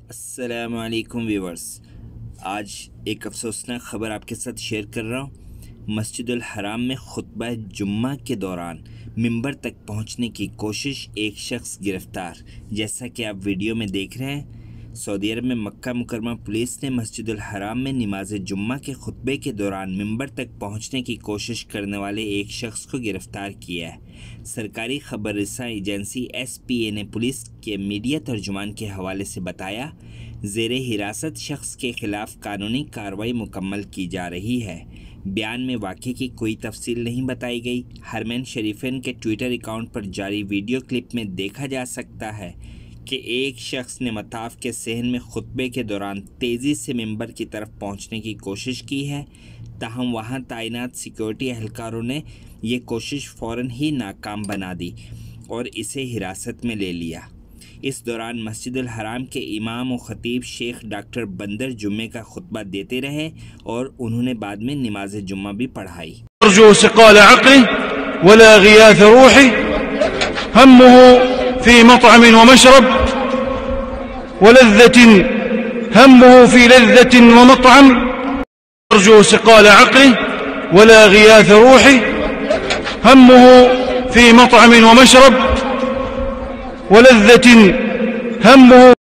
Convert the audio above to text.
السلام علیکم ویورز، آج ایک افسوسناک خبر آپ کے ساتھ شیئر کر رہا ہوں۔ مسجد الحرام میں خطبہ جمعہ کے دوران ممبر تک پہنچنے کی کوشش، ایک شخص گرفتار۔ جیسا کہ آپ ویڈیو میں دیکھ رہے ہیں، سعودی عرب میں مکہ مکرمہ پولیس نے مسجد الحرام میں نماز جمعہ کے خطبے کے دوران ممبر تک پہنچنے کی کوشش کرنے والے ایک شخص کو گرفتار کیا ہے۔ سرکاری خبر رساں ایجنسی SPA نے پولیس کے میڈیا ترجمان کے حوالے سے بتایا، زیر حراست شخص کے خلاف قانونی کارروائی مکمل کی جا رہی ہے۔ بیان میں واقعے کی کوئی تفصیل نہیں بتائی گئی۔ حرمین شریفین کے ٹویٹر اکاؤنٹ پر جاری ویڈیو کلپ میں دیکھا جا سکتا ہے کہ ایک شخص نے مطاف کے صحن میں خطبے کے دوران تیزی سے ممبر کی طرف پہنچنے کی کوشش کی ہے، تاہم وہاں تعینات سیکیورٹی اہلکاروں نے یہ کوشش فوراً ہی ناکام بنا دی اور اسے حراست میں لے لیا۔ اس دوران مسجد الحرام کے امام و خطیب شیخ ڈاکٹر بندر جمعے کا خطبہ دیتے رہے اور انہوں نے بعد میں نماز جمعہ بھی پڑھائی۔ ارجو ثقال عقله ولا غياث روحه همه في مطعم ومشرب ولذة همه في لذة ومطعم ارجو ثقال عقله ولا غياث روحه همه في مطعم ومشرب ولذة همه